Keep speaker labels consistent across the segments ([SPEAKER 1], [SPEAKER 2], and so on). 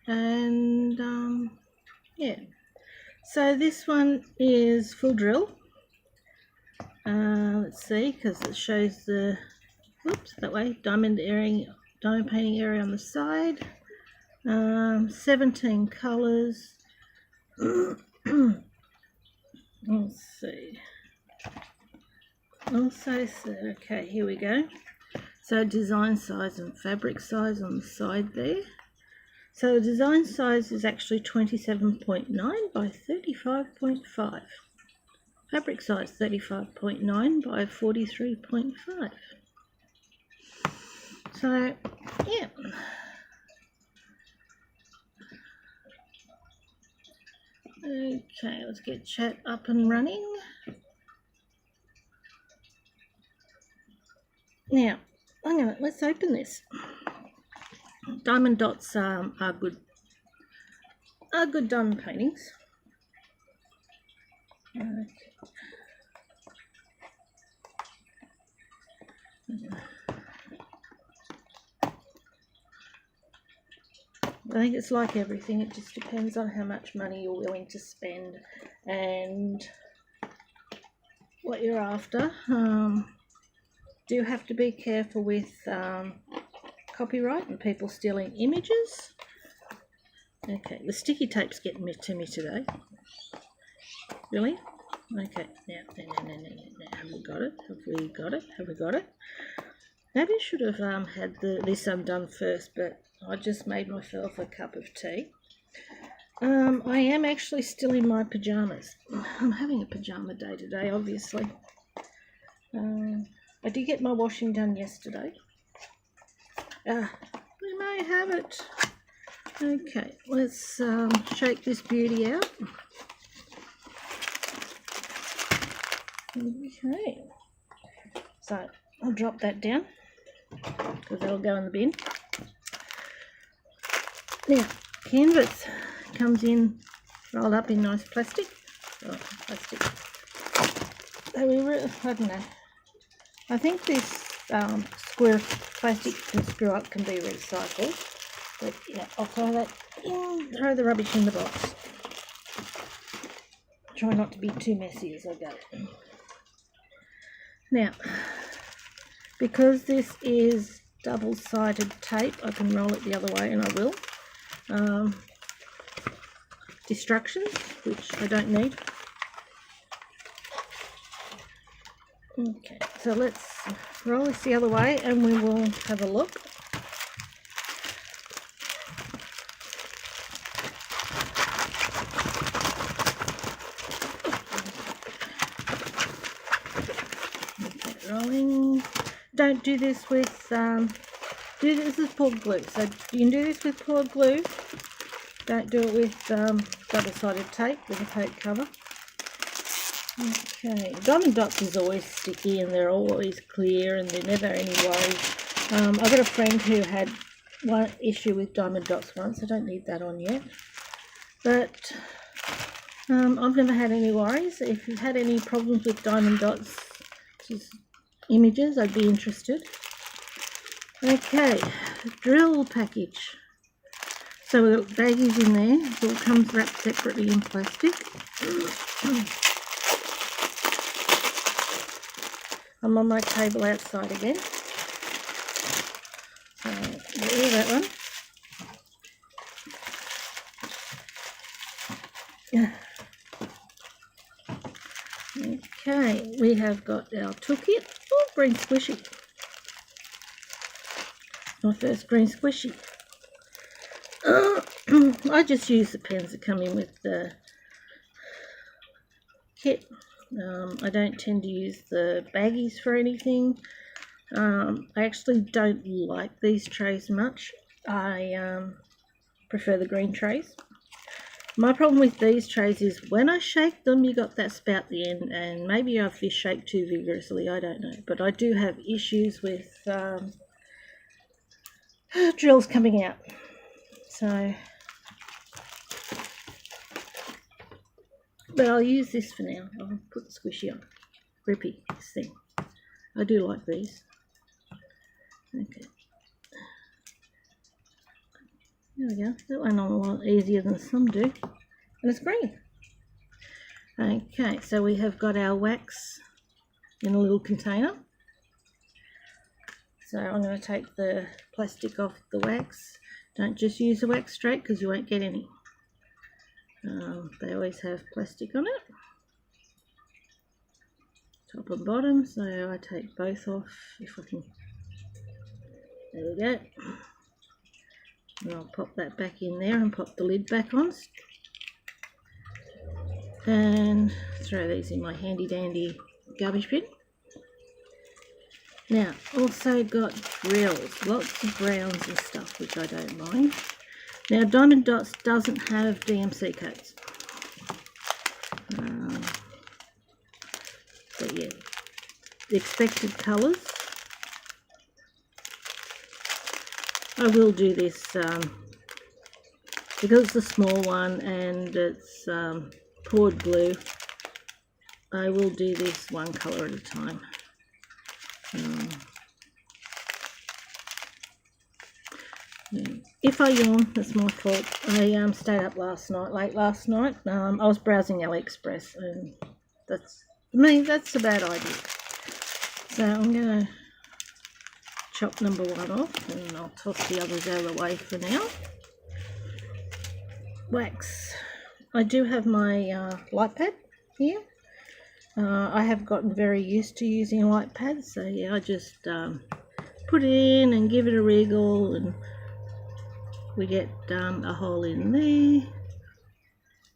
[SPEAKER 1] And yeah, so this one is full drill. Let's see, because it shows the, whoops, that way, diamond painting area on the side. 17 colours. Let's see. Also, okay, here we go. So design size and fabric size on the side there. So the design size is actually 27.9 by 35.5. Fabric size 35.9 by 43.5. So, yeah. Okay, let's get chat up and running. Now, let's open this. Diamond Dotz are good diamond paintings. Okay. I think it's like everything, it just depends on how much money you're willing to spend and what you're after. Do have to be careful with copyright and people stealing images. Okay, the sticky tape's getting to me today. Really? Okay, now, have we got it? Have we got it? Have we got it? Maybe I should have had this undone first, but I just made myself a cup of tea. I am actually still in my pyjamas. I'm having a pyjama day today, obviously. I did get my washing done yesterday. We may have it. Okay, let's shake this beauty out. Okay, so I'll drop that down because that'll go in the bin. Now, canvas comes in rolled up in nice plastic. Oh, plastic. So I don't know. I think this square plastic can screw up, can be recycled. But yeah, I'll throw that in, throw the rubbish in the box. Try not to be too messy as I go. Now, because this is double-sided tape, I can roll it the other way, and I will. Distractions, which I don't need. Okay, so let's roll this the other way and we will have a look. Okay, rolling. Don't do this with, this is poured glue, so you can do this with poured glue. Don't do it with double-sided tape with a tape cover. Okay, Diamond Dotz is always sticky and they're always clear and they're never any worries. I've got a friend who had one issue with Diamond Dotz once. I don't need that on yet. But I've never had any worries. If you've had any problems with Diamond Dotz images, I'd be interested. Okay, drill package. So we've got baggies in there. It all comes wrapped separately in plastic. I'm on my table outside again. So get rid of that one. Okay, we have got our toolkit. Oh, green squishy. My first green squishy. I just use the pens that come in with the kit. I don't tend to use the baggies for anything. I actually don't like these trays much. I prefer the green trays. My problem with these trays is when I shake them, you got that spout at the end, and maybe I've just shaked too vigorously, I don't know. But I do have issues with drills coming out. So, but I'll use this for now. I'll put the squishy on. Grippy, this thing. I do like these. Okay. There we go. That went on a lot easier than some do. And it's green. Okay, so we have got our wax in a little container. So I'm going to take the plastic off the wax. Don't just use the wax straight because you won't get any. They always have plastic on it. Top and bottom, so I take both off if I can. There we go. And I'll pop that back in there and pop the lid back on. And throw these in my handy dandy garbage bin. Now, also got drills, lots of browns and stuff, which I don't mind. Now, Diamond Dotz doesn't have DMC codes. But yeah, the expected colours. I will do this because it's a small one and it's poured glue. I will do this one colour at a time. If I yawn, that's my fault. I stayed up late last night. I was browsing AliExpress, and that's, for me, that's a bad idea. So I'm going to chop number 1 off, and I'll toss the others out of the way for now. Wax. I do have my light pad here. I have gotten very used to using light pads, so yeah, I just put it in and give it a wriggle, and we get a hole in there,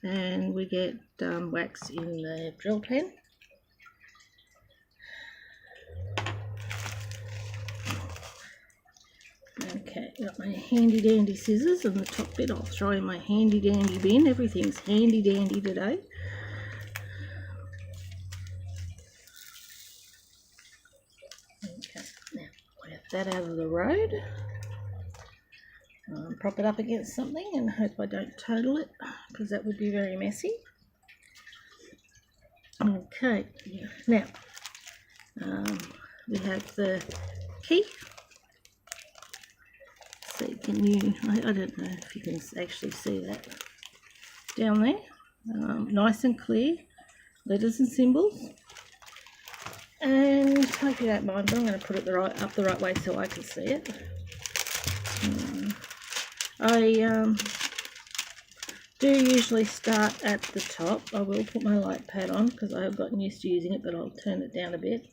[SPEAKER 1] and we get wax in the drill pen. Okay, got my handy dandy scissors, and the top bit I'll throw in my handy dandy bin. Everything's handy dandy today. Okay, now get that out of the road. Prop it up against something and hope I don't total it, because that would be very messy. Okay, now we have the key. So can you, I don't know if you can actually see that down there. Nice and clear, letters and symbols. And hope you don't mind, but I'm going to put it up the right way so I can see it. I do usually start at the top. I will put my light pad on because I have gotten used to using it, but I'll turn it down a bit.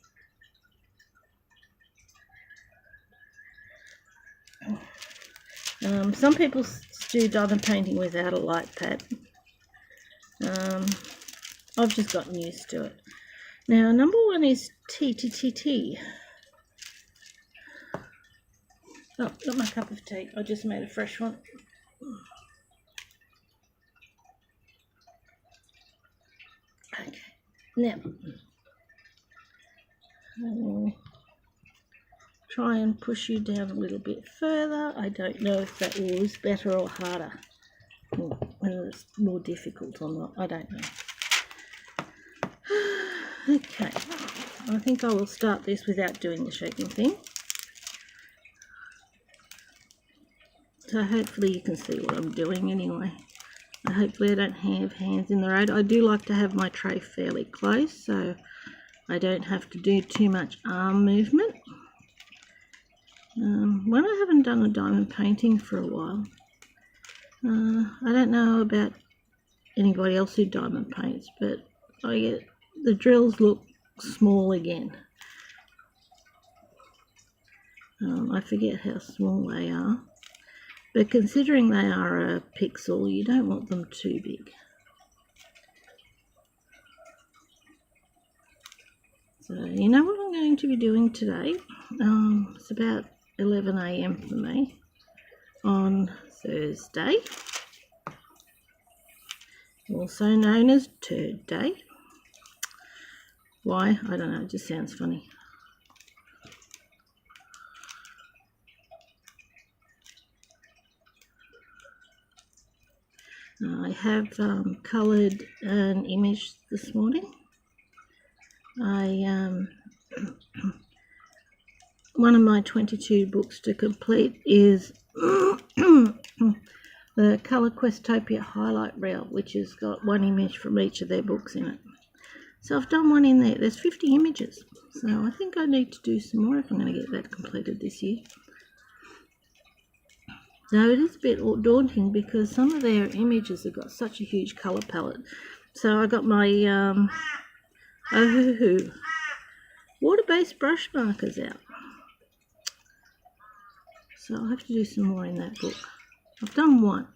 [SPEAKER 1] Some people do diamond painting without a light pad. I've just gotten used to it. Now, number 1 is T. Oh, got my cup of tea. I just made a fresh one. Okay, now try and push you down a little bit further. I don't know if that was better or harder, or whether it's more difficult or not. I don't know. Okay, I think I will start this without doing the shaking thing. So hopefully you can see what I'm doing anyway. Hopefully I don't have hands in the road. I do like to have my tray fairly close so I don't have to do too much arm movement. When I haven't done a diamond painting for a while, I don't know about anybody else who diamond paints, but I get the drills look small again. I forget how small they are. But considering they are a pixel, you don't want them too big. So you know what I'm going to be doing today? It's about 11 AM for me on Thursday, also known as Turd Day. Why? I don't know, it just sounds funny. I have coloured an image this morning. One of my 22 books to complete is the Colour Questopia highlight reel, which has got one image from each of their books in it. So I've done one in there. There's 50 images. So I think I need to do some more if I'm going to get that completed this year. So it is a bit daunting because some of their images have got such a huge colour palette. So I got my Ohuhu water-based brush markers out. So I'll have to do some more in that book. I've done one.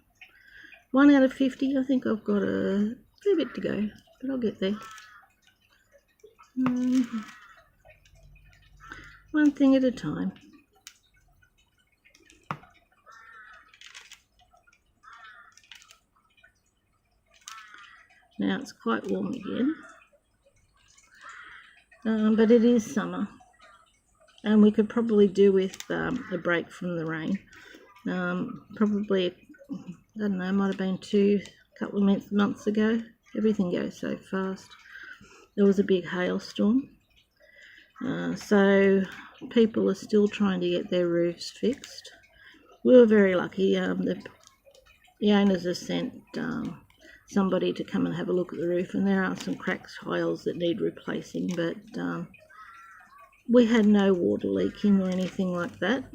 [SPEAKER 1] 1 out of 50. I think I've got a fair bit to go, but I'll get there. One thing at a time. Now it's quite warm again, but it is summer, and we could probably do with a break from the rain. Probably, I don't know, might have been a couple of months ago. Everything goes so fast. There was a big hailstorm, so people are still trying to get their roofs fixed. We were very lucky. The owners have sent somebody to come and have a look at the roof, and there are some cracks, tiles that need replacing, but we had no water leaking or anything like that.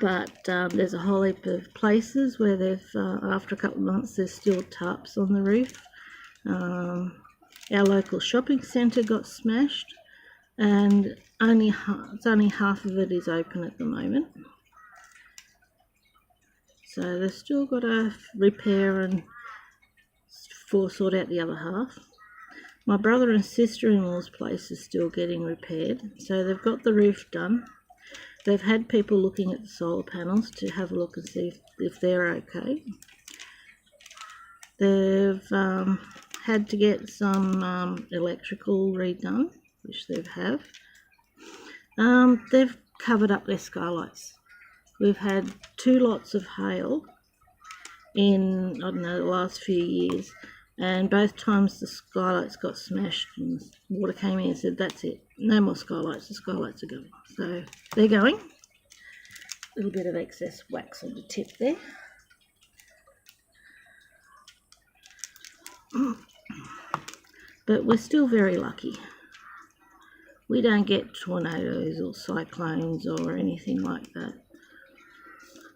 [SPEAKER 1] But there's a whole heap of places where they've, after a couple of months, there's still tarps on the roof. Our local shopping centre got smashed, and it's only half of it is open at the moment. So they've still got to repair and sort out the other half. My brother and sister-in-law's place is still getting repaired, so they've got the roof done. They've had people looking at the solar panels to have a look and see if they're okay. They've had to get some electrical redone, which they've They've covered up their skylights. We've had 2 lots of hail in, I don't know, the last few years, and both times the skylights got smashed and water came in and said, that's it, no more skylights, the skylights are going. So they're going. A little bit of excess wax on the tip there. But we're still very lucky. We don't get tornadoes or cyclones or anything like that.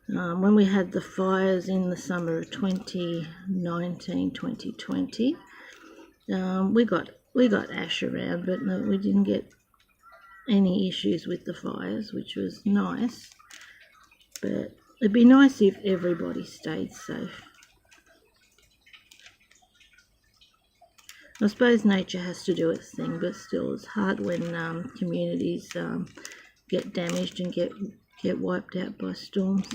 [SPEAKER 1] When we had the fires in the summer of 2019, 2020, we got ash around, but no, we didn't get any issues with the fires, which was nice. But it'd be nice if everybody stayed safe. I suppose nature has to do its thing, but still it's hard when communities get damaged and get wiped out by storms.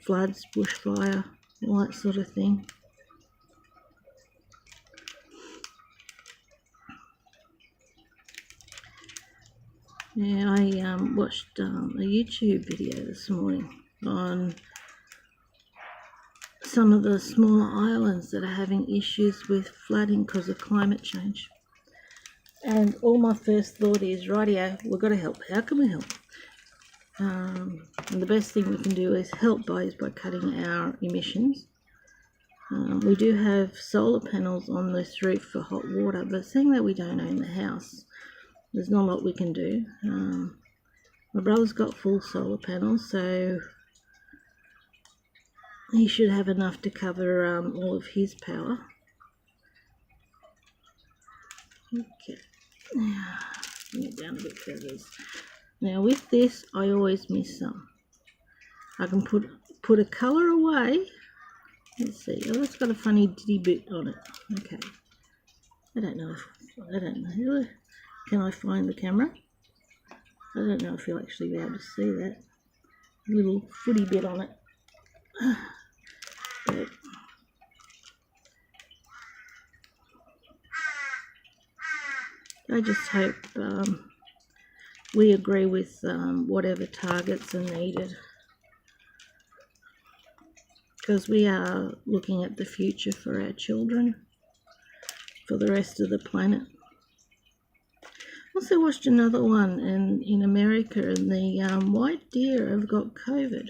[SPEAKER 1] Floods, bushfire, all that sort of thing. Yeah, I watched a YouTube video this morning on some of the smaller islands that are having issues with flooding because of climate change. And all my first thought is, rightio, we've got to help. How can we help? And the best thing we can do is help by cutting our emissions. We do have solar panels on this roof for hot water, but seeing that we don't own the house, there's not a lot we can do. My brother's got full solar panels, so he should have enough to cover all of his power. Okay, now bring it down a bit further. Now with this, I always miss some. I can put a colour away. Let's see. Oh, it's got a funny diddy bit on it. Okay. I don't know. Can I find the camera? I don't know if you'll actually be able to see that little footy bit on it. But I just hope we agree with whatever targets are needed, because we are looking at the future for our children, for the rest of the planet. Also watched another one in America, and the white deer have got COVID.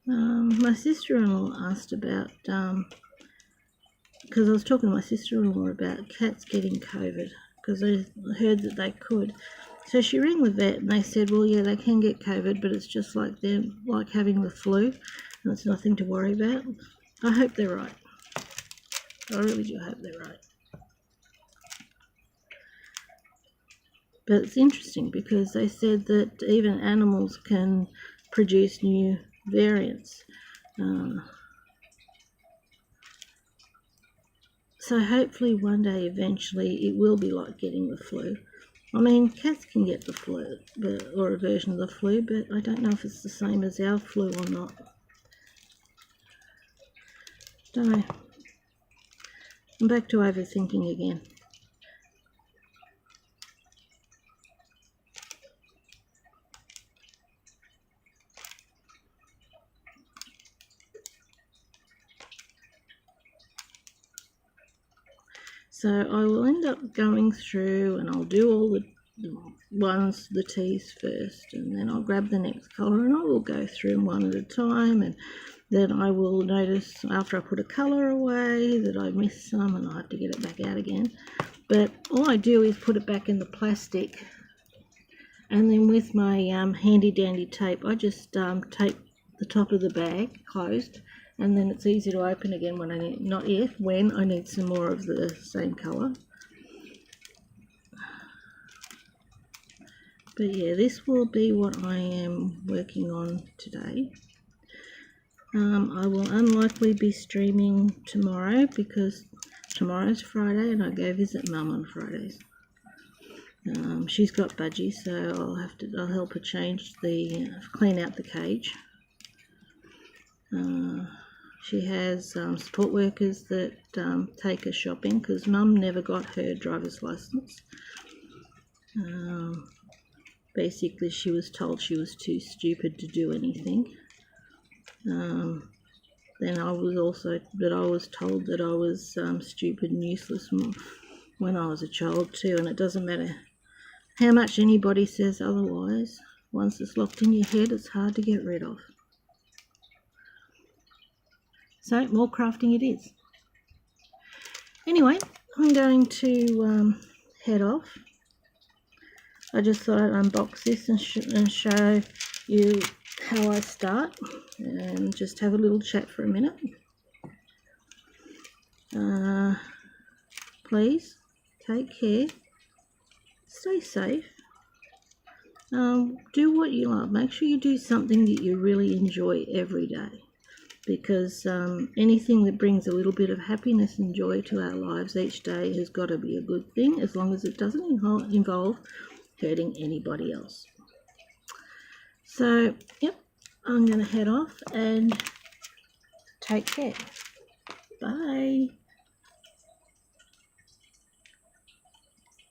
[SPEAKER 1] My sister-in-law asked about, because I was talking to my sister-in-law about cats getting COVID, because I heard that they could. So she rang the vet, and they said, well, yeah, they can get COVID, but it's just like they're like having the flu, and it's nothing to worry about. I hope they're right. I really do hope they're right. But it's interesting because they said that even animals can produce new variants. So hopefully one day, eventually, it will be like getting the flu. I mean, cats can get the flu, or a version of the flu, but I don't know if it's the same as our flu or not. Don't know. I'm back to overthinking again. So I will end up going through, and I'll do all the teas first, and then I'll grab the next colour, and I will go through them one at a time, and then I will notice after I put a colour away that I missed some and I have to get it back out again. But all I do is put it back in the plastic, and then with my handy dandy tape, I just tape the top of the bag closed, and then it's easy to open again when I need, when I need some more of the same colour. But yeah, this will be what I am working on today. I will unlikely be streaming tomorrow because tomorrow's Friday and I go visit Mum on Fridays. She's got budgies, so I'll help her clean out the cage. She has support workers that take her shopping because Mum never got her driver's license. Basically, she was told she was too stupid to do anything. Then I was told that I was stupid and useless when I was a child too, and it doesn't matter how much anybody says otherwise. Once it's locked in your head, it's hard to get rid of. So more crafting it is. Anyway, I'm going to head off. I just thought I'd unbox this and show you how I start and just have a little chat for a minute. Please take care, stay safe, do what you love. Make sure you do something that you really enjoy every day, because anything that brings a little bit of happiness and joy to our lives each day has got to be a good thing, as long as it doesn't involve hurting anybody else. So, yep, I'm going to head off and take care. Bye.